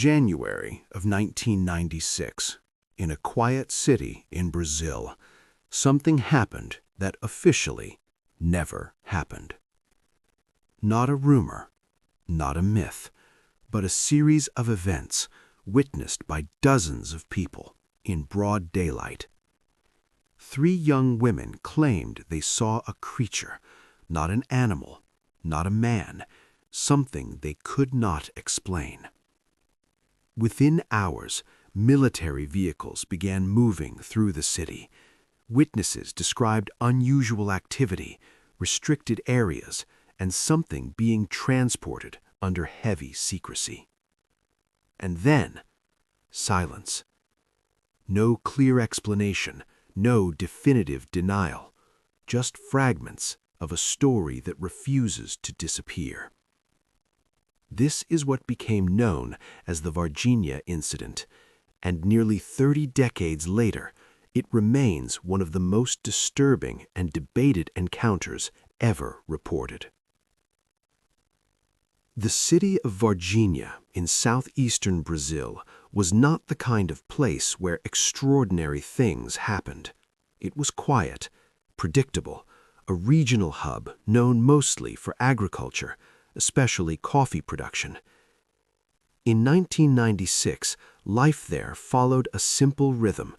January of 1996, in a quiet city in Brazil, something happened that officially never happened. Not a rumor, not a myth, but a series of events witnessed by dozens of people in broad daylight. 3 young women claimed they saw a creature, not an animal, not a man, something they could not explain. Within hours, military vehicles began moving through the city. Witnesses described unusual activity, restricted areas, and something being transported under heavy secrecy. And then, silence. No clear explanation, no definitive denial, just fragments of a story that refuses to disappear. This is what became known as the Varginha Incident, and nearly 30 decades later, it remains one of the most disturbing and debated encounters ever reported. The city of Varginha in southeastern Brazil was not the kind of place where extraordinary things happened. It was quiet, predictable, a regional hub known mostly for agriculture, especially coffee production. In 1996, life there followed a simple rhythm.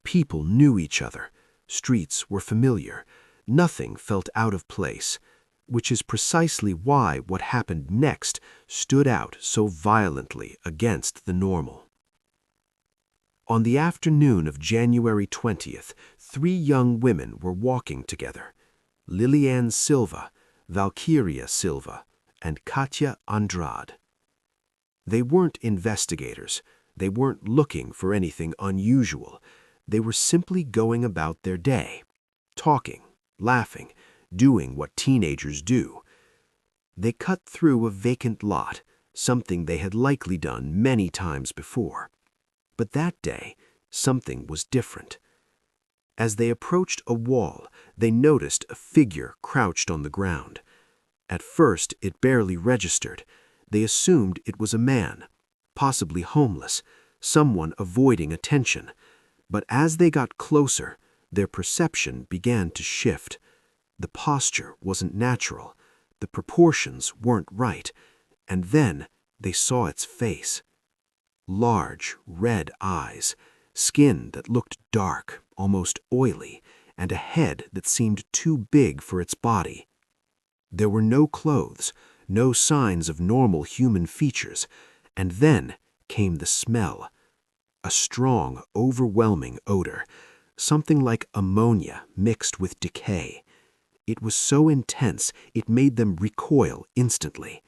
People knew each other, streets were familiar, nothing felt out of place, which is precisely why what happened next stood out so violently against the normal. On the afternoon of January 20th, 3 young women were walking together: Liliane Silva, Valkyria Silva, and Katia Andrade. They weren't investigators. They weren't looking for anything unusual. They were simply going about their day, talking, laughing, doing what teenagers do. They cut through a vacant lot, something they had likely done many times before. But that day, something was different. As they approached a wall, they noticed a figure crouched on the ground. At first, it barely registered. They assumed it was a man, possibly homeless, someone avoiding attention. But as they got closer, their perception began to shift. The posture wasn't natural, the proportions weren't right, and then they saw its face. Large, red eyes, skin that looked dark, almost oily, and a head that seemed too big for its body. There were no clothes, no signs of normal human features, and then came the smell. A strong, overwhelming odor, something like ammonia mixed with decay. It was so intense it made them recoil instantly.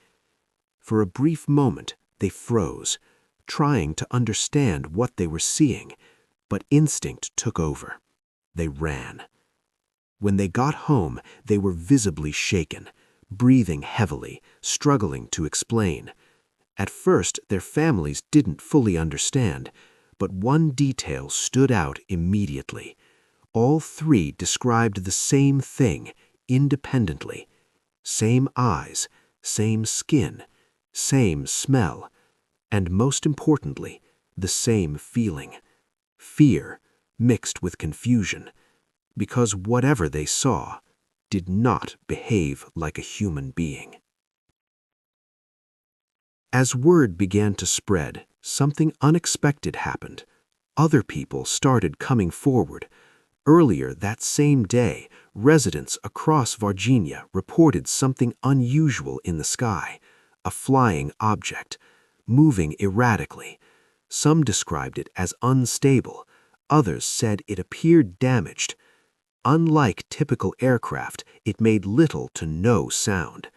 For a brief moment, they froze, trying to understand what they were seeing, but instinct took over. They ran. When they got home, they were visibly shaken, breathing heavily, struggling to explain. At first, their families didn't fully understand, but one detail stood out immediately. All 3 described the same thing independently. Same eyes, same skin, same smell, and most importantly, the same feeling. Fear mixed with confusion, because whatever they saw did not behave like a human being. As word began to spread, something unexpected happened. Other people started coming forward. Earlier that same day, residents across Varginha reported something unusual in the sky, a flying object, moving erratically. Some described it as unstable. Others said it appeared damaged. Unlike typical aircraft, it made little to no sound.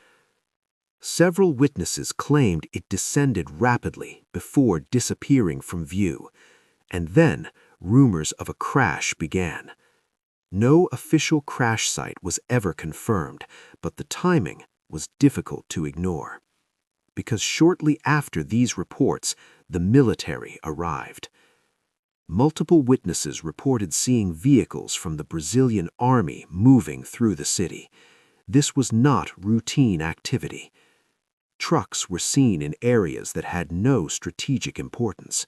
Several witnesses claimed it descended rapidly before disappearing from view, and then rumors of a crash began. No official crash site was ever confirmed, but the timing was difficult to ignore. Because shortly after these reports, the military arrived. Multiple witnesses reported seeing vehicles from the Brazilian army moving through the city. This was not routine activity. Trucks were seen in areas that had no strategic importance.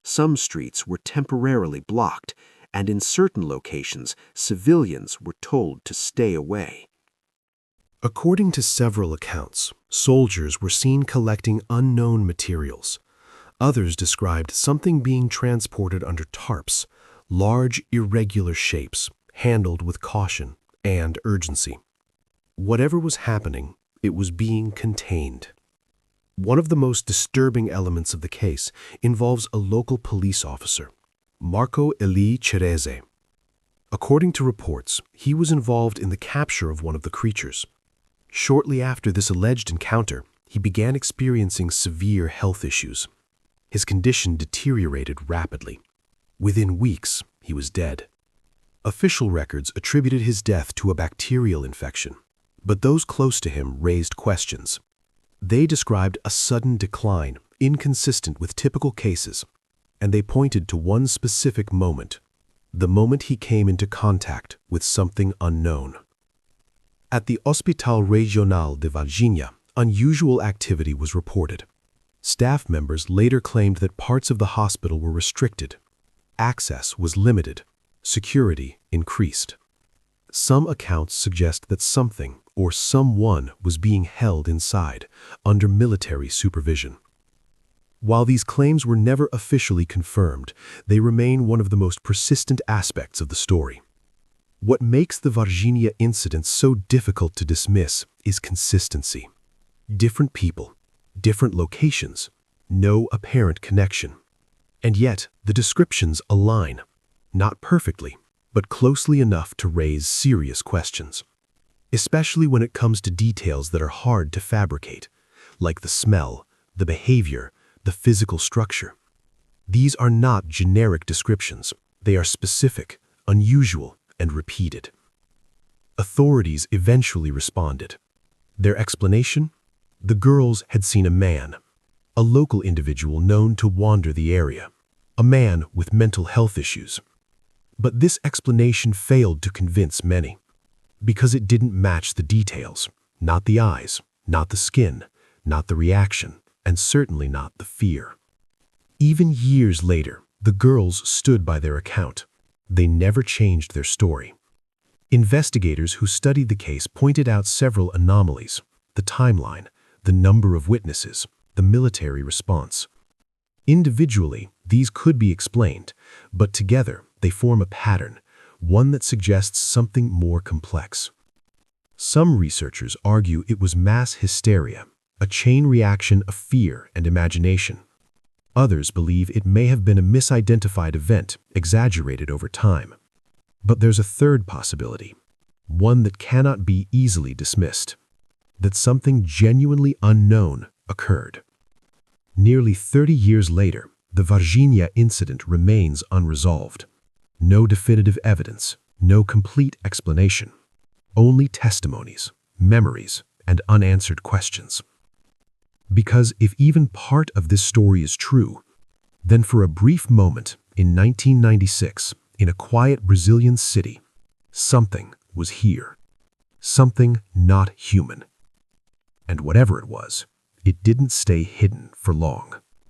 Some streets were temporarily blocked, and in certain locations, civilians were told to stay away. According to several accounts, soldiers were seen collecting unknown materials. Others described something being transported under tarps, large, irregular shapes, handled with caution and urgency. Whatever was happening, it was being contained. One of the most disturbing elements of the case involves a local police officer, Marco Eli Cerese. According to reports, he was involved in the capture of one of the creatures. Shortly after this alleged encounter, he began experiencing severe health issues. His condition deteriorated rapidly. Within weeks, he was dead. Official records attributed his death to a bacterial infection, but those close to him raised questions. They described a sudden decline, inconsistent with typical cases, and they pointed to one specific moment, the moment he came into contact with something unknown. At the Hospital Regional de Varginha, unusual activity was reported. Staff members later claimed that parts of the hospital were restricted. Access was limited. Security increased. Some accounts suggest that something or someone was being held inside, under military supervision. While these claims were never officially confirmed, they remain one of the most persistent aspects of the story. What makes the Varginha incident so difficult to dismiss is consistency. Different people, different locations, no apparent connection. And yet, the descriptions align, not perfectly, but closely enough to raise serious questions, especially when it comes to details that are hard to fabricate, like the smell, the behavior, the physical structure. These are not generic descriptions. They are specific, unusual, and repeated. Authorities eventually responded. Their explanation? The girls had seen a man, a local individual known to wander the area, a man with mental health issues. But this explanation failed to convince many, because it didn't match the details, not the eyes, not the skin, not the reaction, and certainly not the fear. Even years later, the girls stood by their account. They never changed their story. Investigators who studied the case pointed out several anomalies: the timeline, the number of witnesses, the military response. Individually, these could be explained, but together they form a pattern, one that suggests something more complex. Some researchers argue it was mass hysteria, a chain reaction of fear and imagination. Others believe it may have been a misidentified event, exaggerated over time. But there's a third possibility, one that cannot be easily dismissed: that something genuinely unknown occurred. Nearly 30 years later, the Varginha incident remains unresolved. No definitive evidence, no complete explanation. Only testimonies, memories, and unanswered questions. Because if even part of this story is true, then for a brief moment in 1996, in a quiet Brazilian city, something was here. Something not human. And whatever it was, it didn't stay hidden for long.